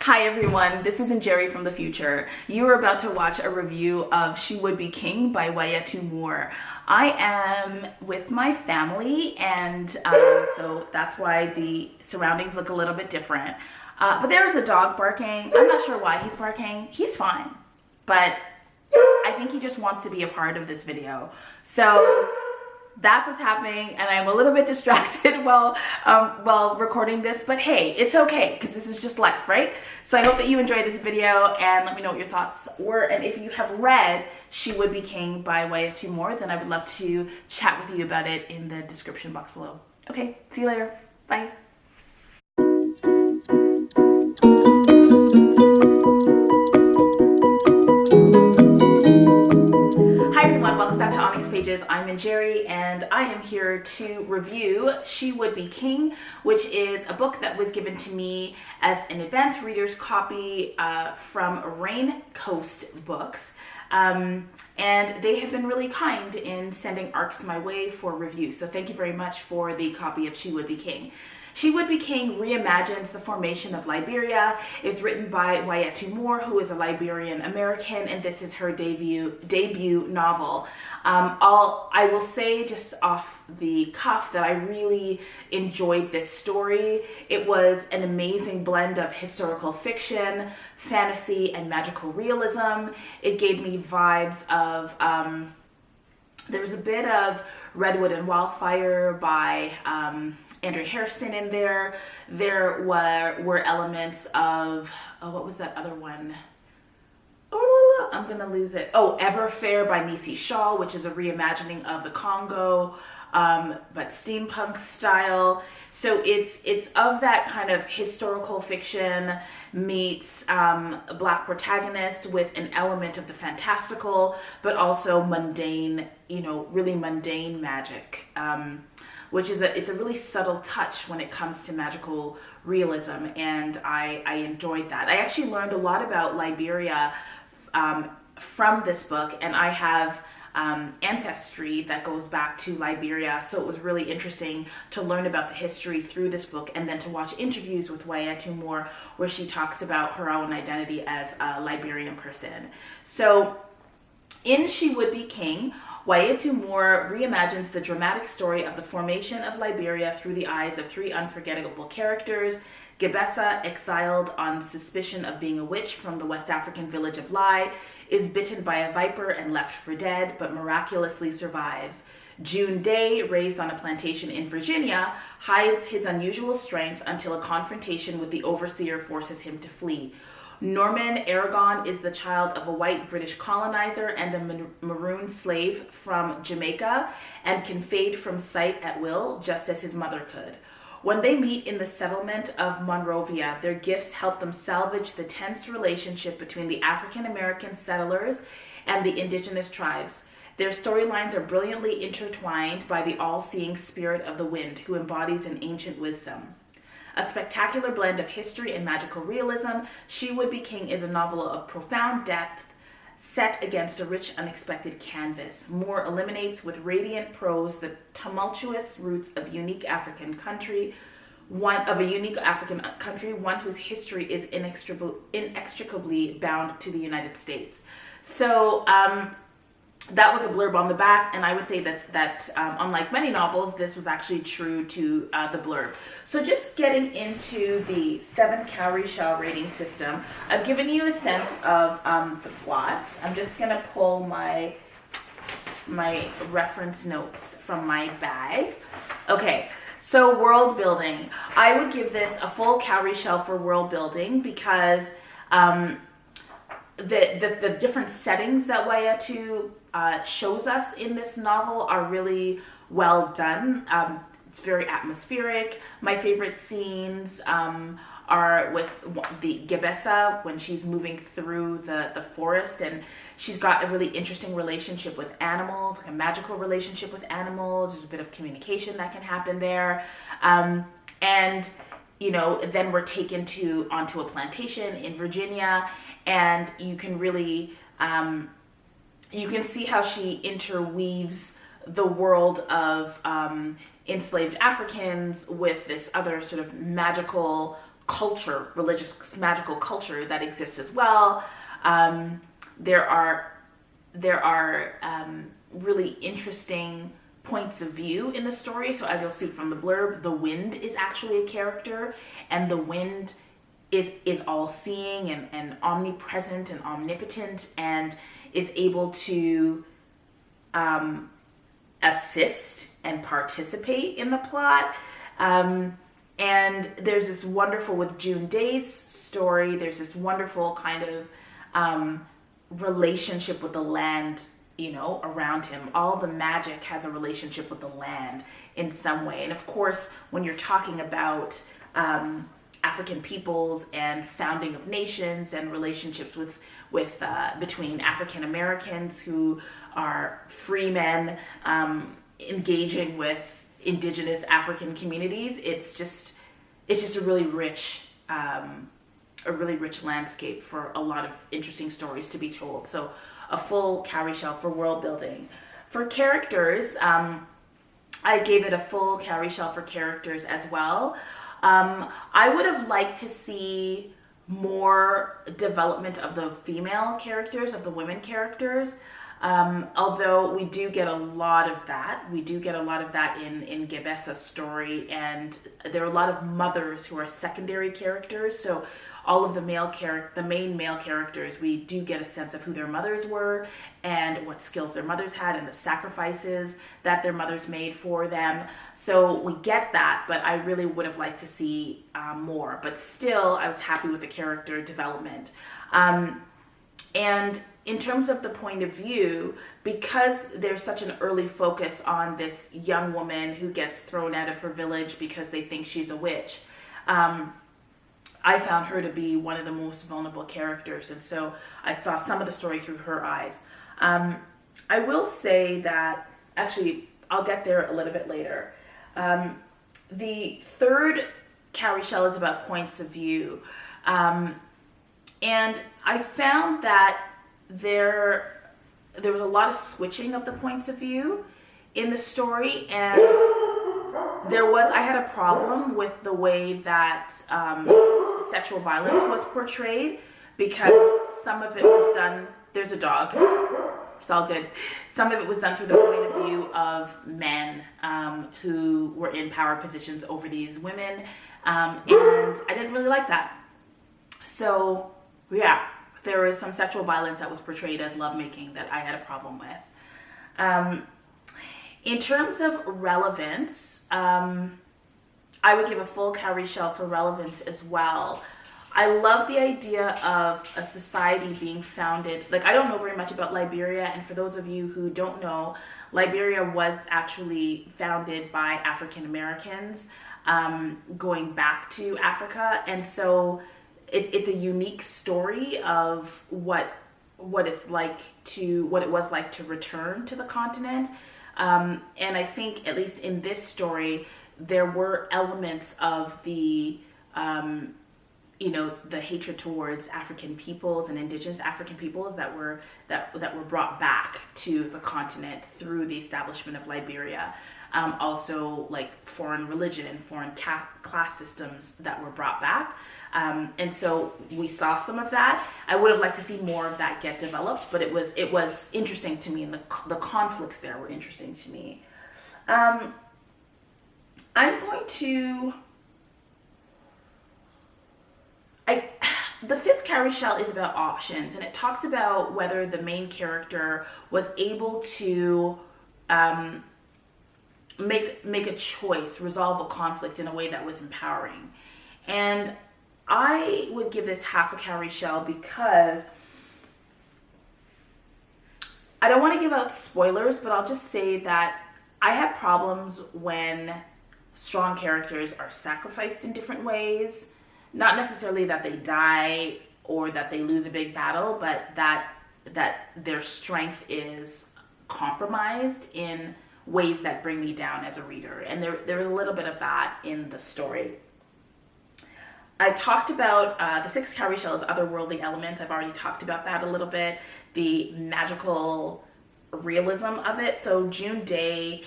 Hi everyone, this is Jerry from the future. You are about to watch a review of She Would Be King by Wayetu. I am with my family and so that's why the surroundings look a little bit different. But there is a dog barking. I'm not sure why he's barking. He's fine, but I think he just wants to be a part of this video. So that's what's happening, and I'm a little bit distracted while recording this, but hey, it's okay, because this is just life, right? So I hope that you enjoyed this video, and let me know what your thoughts were, and if you have read She Would Be King by Wayetu, then I would love to chat with you about it in the description box below. Okay, see you later. Bye. Welcome back to Onyx Pages. I'm Jerry, and I am here to review She Would Be King, which is a book that was given to me as an advanced reader's copy from Raincoast books. And they have been really kind in sending ARCs my way for review. So thank you very much for the copy of She Would Be King. She Would Be King reimagines the formation of Liberia. It's written by Wayetu, who is a Liberian American, and this is her debut novel. I will say just off the cuff that I really enjoyed this story. It was an amazing blend of historical fiction, fantasy, and magical realism. It gave me vibes of, there was a bit of Redwood and Wildfire by Andrew Hairston in there. There were elements of, what was that other one? Oh, I'm gonna lose it. Oh, Everfair by Nisi Shaw, which is a reimagining of the Congo, but steampunk style. So it's of that kind of historical fiction meets Black protagonist with an element of the fantastical, but also mundane, really mundane magic. Which is it's a really subtle touch when it comes to magical realism, and I enjoyed that. I actually learned a lot about Liberia from this book, and I have ancestry that goes back to Liberia, so it was really interesting to learn about the history through this book, and then to watch interviews with Wayetu where she talks about her own identity as a Liberian person. So in She Would Be King, Wayetu reimagines the dramatic story of the formation of Liberia through the eyes of three unforgettable characters. Gebessa, exiled on suspicion of being a witch from the West African village of Lai, is bitten by a viper and left for dead, but miraculously survives. June Day, raised on a plantation in Virginia, hides his unusual strength until a confrontation with the overseer forces him to flee. Norman Aragon is the child of a white British colonizer and a maroon slave from Jamaica, and can fade from sight at will, just as his mother could. When they meet in the settlement of Monrovia, their gifts help them salvage the tense relationship between the African-American settlers and the indigenous tribes. Their storylines are brilliantly intertwined by the all-seeing spirit of the wind, who embodies an ancient wisdom. A spectacular blend of history and magical realism, She Would Be King is a novel of profound depth set against a rich, unexpected canvas. Moore eliminates with radiant prose the tumultuous roots of a unique African country, one whose history is inextricably bound to the United States. So that was a blurb on the back, and I would say that unlike many novels, this was actually true to the blurb. So just getting into the 7 cowrie shell rating system, I've given you a sense of the plots. I'm just going to pull my reference notes from my bag. Okay, so world building. I would give this a full cowrie shell for world building because the different settings that Wayetu shows us in this novel are really well done. It's very atmospheric. My favorite scenes are with the Gebessa when she's moving through the forest, and she's got a really interesting relationship with animals, like a magical relationship with animals. There's a bit of communication that can happen there. And then we're taken onto a plantation in Virginia, and you can really you can see how she interweaves the world of enslaved Africans with this other sort of magical culture, religious magical culture that exists as well. There are really interesting points of view in the story. So as you'll see from the blurb, the wind is actually a character, and the wind is all-seeing and omnipresent and omnipotent, and is able to assist and participate in the plot. And there's this wonderful, with June Day's story, there's this wonderful kind of relationship with the land, around him. All the magic has a relationship with the land in some way. And of course, when you're talking about African peoples and founding of nations and relationships with between African Americans who are free men engaging with indigenous African communities, it's just a really rich landscape for a lot of interesting stories to be told. So a full cowrie shell for world building. For characters, I gave it a full cowrie shell for characters as well. I would have liked to see more development of the female characters, of the women characters. Although we do get a lot of that. We do get a lot of that in Gebessa's story, and there are a lot of mothers who are secondary characters. So all of the main male characters, we do get a sense of who their mothers were and what skills their mothers had and the sacrifices that their mothers made for them. So we get that, but I really would have liked to see more. But still, I was happy with the character development. And in terms of the point of view, because there's such an early focus on this young woman who gets thrown out of her village because they think she's a witch, I found her to be one of the most vulnerable characters, and so I saw some of the story through her eyes. I will say that, actually, I'll get there a little bit later. The third cowrie shell is about points of view, and I found that there was a lot of switching of the points of view in the story, and I had a problem with the way that sexual violence was portrayed, because some of it was done, there's a dog, it's all good. Some of it was done through the point of view of men who were in power positions over these women, and I didn't really like that. So yeah, there was some sexual violence that was portrayed as lovemaking that I had a problem with. In terms of relevance, I would give a full cowrie shell for relevance as well. I love the idea of a society being founded. Like, I don't know very much about Liberia, and for those of you who don't know, Liberia was actually founded by African Americans going back to Africa, and so it's a unique story of what it was like to return to the continent. And I think, at least in this story, there were elements of the hatred towards African peoples and indigenous African peoples that were brought back to the continent through the establishment of Liberia. Also, like foreign religion, foreign class systems that were brought back. And so we saw some of that. I would have liked to see more of that get developed, but it was interesting to me, and the conflicts there were interesting to me. I'm going to... The fifth cowrie shell is about options, and it talks about whether the main character was able to make a choice, resolve a conflict in a way that was empowering. And I would give this half a cowrie shell because I don't want to give out spoilers, but I'll just say that I have problems when strong characters are sacrificed in different ways. Not necessarily that they die or that they lose a big battle, but that their strength is compromised in ways that bring me down as a reader. And there was a little bit of that in the story. I talked about the sixth cowrie shell is otherworldly elements. I've already talked about that a little bit. The magical realism of it. So June Day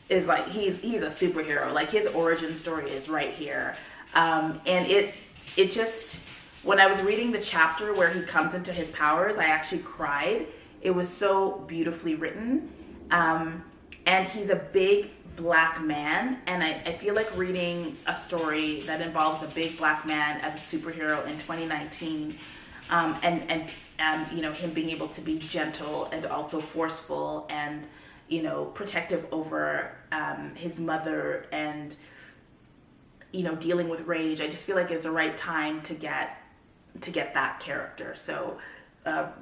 is like, he's a superhero. Like, his origin story is right here. And it just, when I was reading the chapter where he comes into his powers, I actually cried. It was so beautifully written. And he's a big black man, and I feel like reading a story that involves a big black man as a superhero in 2019, and you know, him being able to be gentle and also forceful and, you know, protective over his mother, and, you know, dealing with rage. I just feel like it's the right time to get that character. So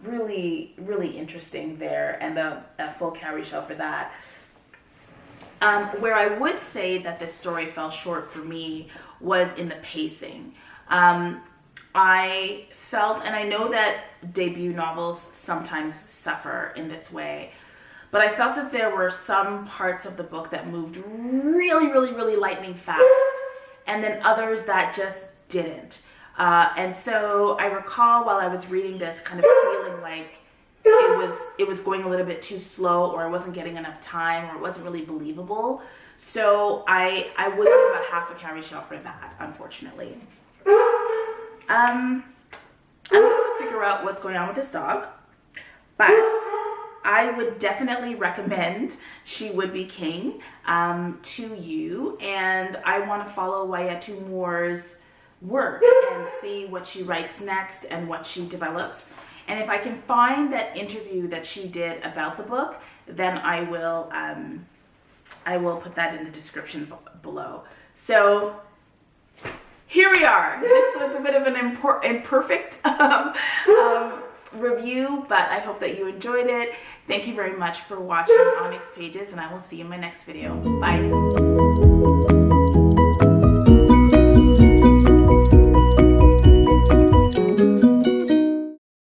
really, really interesting there, and a full carry shell for that. Where I would say that this story fell short for me was in the pacing. I felt, and I know that debut novels sometimes suffer in this way, but I felt that there were some parts of the book that moved really, really, really lightning fast, and then others that just didn't. And so I recall while I was reading this kind of feeling like it was going a little bit too slow, or I wasn't getting enough time, or it wasn't really believable. So I would give a half a carry shell for that, unfortunately. I'm gonna figure out what's going on with this dog, but I would definitely recommend She Would Be King to you, and I want to follow Wayetu Moore's work and see what she writes next and what she develops. And if I can find that interview that she did about the book, then I will put that in the description below. So here we are. This was a bit of an imperfect review, but I hope that you enjoyed it. Thank you very much for watching Onyx Pages, and I will see you in my next video. Bye.